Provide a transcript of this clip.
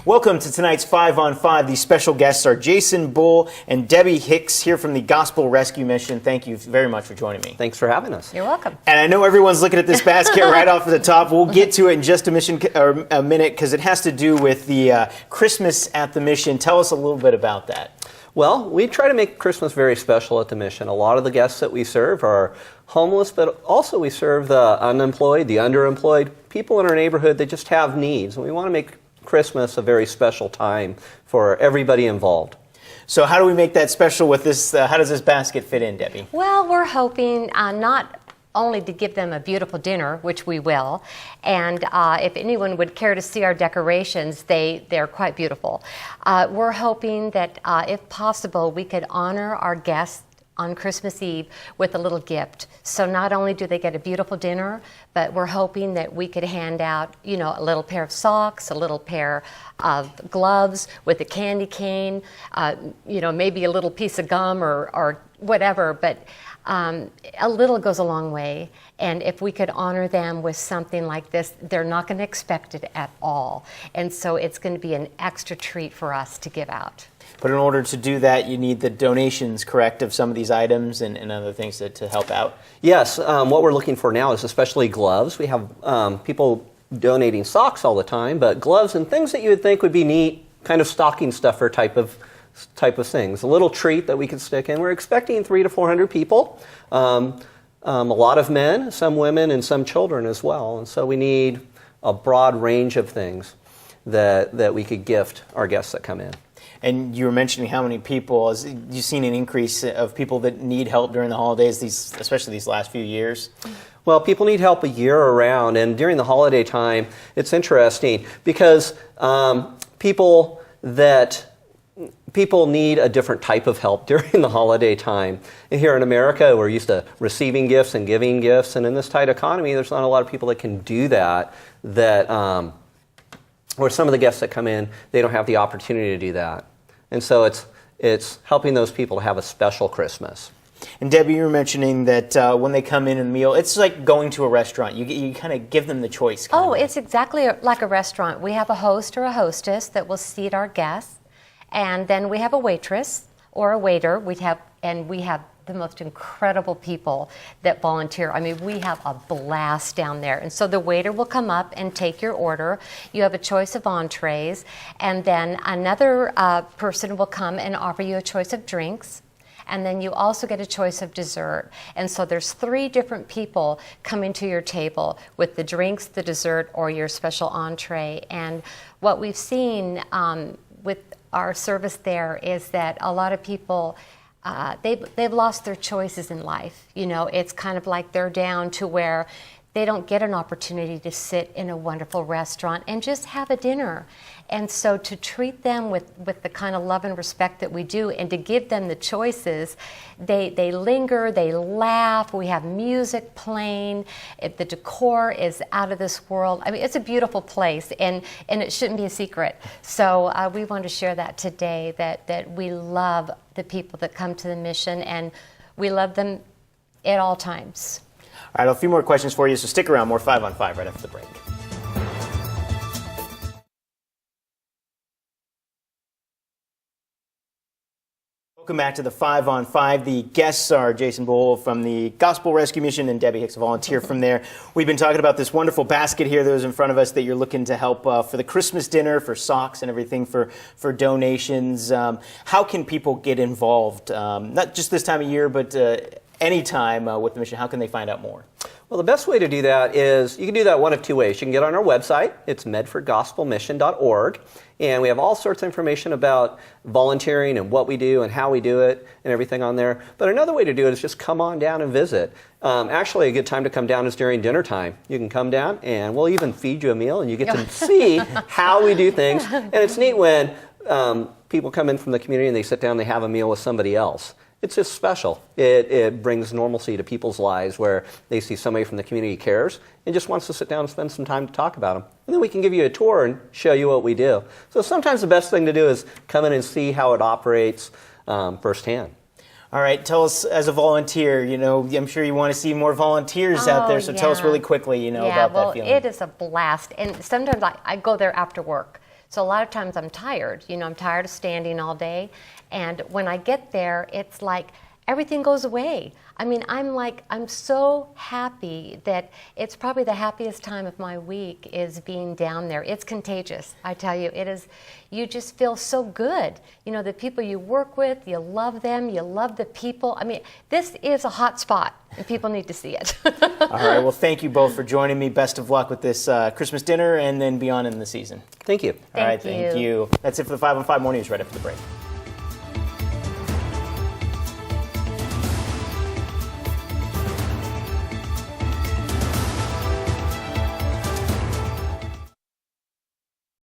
Welcome to tonight's 5 on 5. These special guests are Jason Bull and Debbie Hicks here from the Gospel Rescue Mission. Thank you very much for joining me. Thanks for having us. You're welcome. And I know everyone's looking at this basket right off the top. We'll get to it in just a minute because it has to do with the Christmas at the Mission. Tell us a little bit about that. Well, we try to make Christmas very special at the Mission. A lot of the guests that we serve are homeless, but also we serve the unemployed, the underemployed, people in our neighborhood that just have needs. And we want to make Christmas a very special time for everybody involved. So how do we make that special with this? How does this basket fit in, Debbie? Well, we're hoping not only to give them a beautiful dinner, which we will, and if anyone would care to see our decorations, they're quite beautiful. We're hoping that if possible, we could honor our guests on Christmas Eve with a little gift. So not only do they get a beautiful dinner, but we're hoping that we could hand out, you know, a little pair of socks, a little pair of gloves with a candy cane, you know, maybe a little piece of gum or whatever, but a little goes a long way. And if we could honor them with something like this, they're not going to expect it at all. And so it's going to be an extra treat for us to give out. But in order to do that, you need the donations, correct, of some of these items and other things to help out? Yes, what we're looking for now is especially gloves. We have people donating socks all the time, but gloves and things that you would think would be neat, kind of stocking stuffer type of things. A little treat that we could stick in. We're expecting 300 to 400 people, a lot of men, some women, and some children as well. And so we need a broad range of things that we could gift our guests that come in. And you were mentioning how many people, have you seen an increase of people that need help during the holidays, especially these last few years? Well, people need help a year around, and during the holiday time, it's interesting because people need a different type of help during the holiday time. And here in America, we're used to receiving gifts and giving gifts, and in this tight economy, there's not a lot of people that can do that, or some of the guests that come in, they don't have the opportunity to do that. And so it's helping those people to have a special Christmas. And Debbie, you were mentioning that when they come in and meal, it's like going to a restaurant. You kind of give them the choice. Oh, it's exactly like a restaurant. We have a host or a hostess that will seat our guests, and then we have a waitress or a waiter. We have the most incredible people that volunteer. I mean, we have a blast down there. And so the waiter will come up and take your order. You have a choice of entrees, and then another person will come and offer you a choice of drinks. And then you also get a choice of dessert. And so there's 3 different people coming to your table with the drinks, the dessert, or your special entree. And what we've seen with our service there is that a lot of people, they've lost their choices in life. You know, it's kind of like they're down to where they don't get an opportunity to sit in a wonderful restaurant and just have a dinner. And so to treat them with the kind of love and respect that we do, and to give them the choices, they linger, they laugh, we have music playing, the decor is out of this world. I mean, it's a beautiful place, and it shouldn't be a secret. So we want to share that today, that we love the people that come to the mission, and we love them at all times. All right, a few more questions for you, so stick around. More 5 on 5 right after the break. Welcome back to the 5 on 5. The guests are Jason Bull from the Gospel Rescue Mission and Debbie Hicks, a volunteer from there. We've been talking about this wonderful basket here that was in front of us that you're looking to help for the Christmas dinner, for socks and everything, for donations. How can people get involved? Not just this time of year, but anytime with the mission. How can they find out more? Well, the best way to do that is, you can do that one of 2 ways. You can get on our website. It's medfordgospelmission.org. And we have all sorts of information about volunteering and what we do and how we do it and everything on there. But another way to do it is just come on down and visit. Actually, a good time to come down is during dinner time. You can come down and we'll even feed you a meal and you get to see how we do things. And it's neat when people come in from the community and they sit down and they have a meal with somebody else. It's just special. It brings normalcy to people's lives where they see somebody from the community cares and just wants to sit down and spend some time to talk about them. And then we can give you a tour and show you what we do. So sometimes the best thing to do is come in and see how it operates firsthand. All right, tell us, as a volunteer, you know, I'm sure you want to see more volunteers out there, so tell us really quickly, about that feeling. It is a blast. And sometimes I go there after work. So a lot of times I'm tired. I'm tired of standing all day. And when I get there, it's like everything goes away. I mean, I'm so happy that it's probably the happiest time of my week is being down there. It's contagious, I tell you. It is, you just feel so good. The people you work with, you love them, you love the people. I mean, this is a hot spot, and people need to see it. All right, well, thank you both for joining me. Best of luck with this Christmas dinner and then beyond in the season. Thank you. All right, thank you. That's it for the 5 on 5 Morning News right after the break.